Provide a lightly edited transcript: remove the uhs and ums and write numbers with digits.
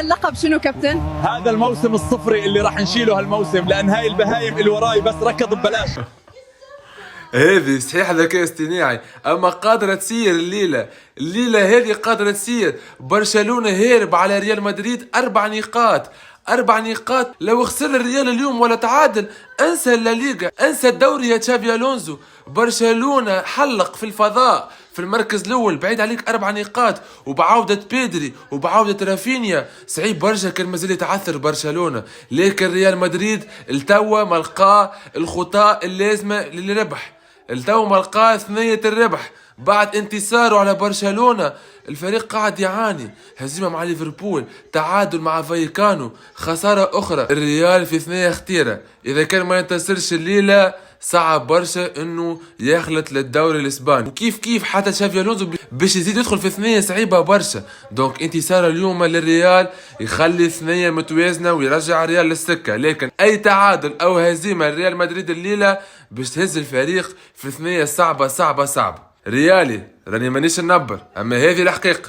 اللقب شنو كابتن؟ هذا الموسم الصفري اللي راح نشيله هالموسم، لان هاي البهايم اللي وراي بس ركض ببلاش. هذه صحيح ذكاء اصطناعي، اما قادرة تسير الليلة هذه قادرة تسير. برشلونة هيرب على ريال مدريد 4 نقاط. 4 نقاط. لو خسر الريال اليوم ولا تعادل انسى الليغا، انسى الدوري يا تشافي الونزو. برشلونة حلق في الفضاء في المركز الاول، بعيد عليك 4 نقاط، وبعودة بيدري وبعودة رافينيا. صعيب برشا كان مازال يتعثر برشلونة، لكن ريال مدريد التوا ملقاه الخطاء اللازمة للربح، التوا ملقاه ثنية الربح بعد انتصاره على برشلونة. الفريق قاعد يعاني، هزيمة مع ليفربول، تعادل مع فايكانو، خسارة أخرى. الريال في ثنية خطيرة، إذا كان ما ينتصرش الليلة صعب برشا انه يخلط للدوري الاسباني، وكيف حتى تشافي الونزو باش يزيد يدخل في ثنية صعيبة برشا. دونك انتصار اليوم للريال يخلي ثنية متوازنة ويرجع الريال للسكة، لكن اي تعادل او هزيمة لريال مدريد الليلة باش تهز الفريق في ثنية صعبة. ريالي راني مانيش ننبر، اما هذه الحقيقة.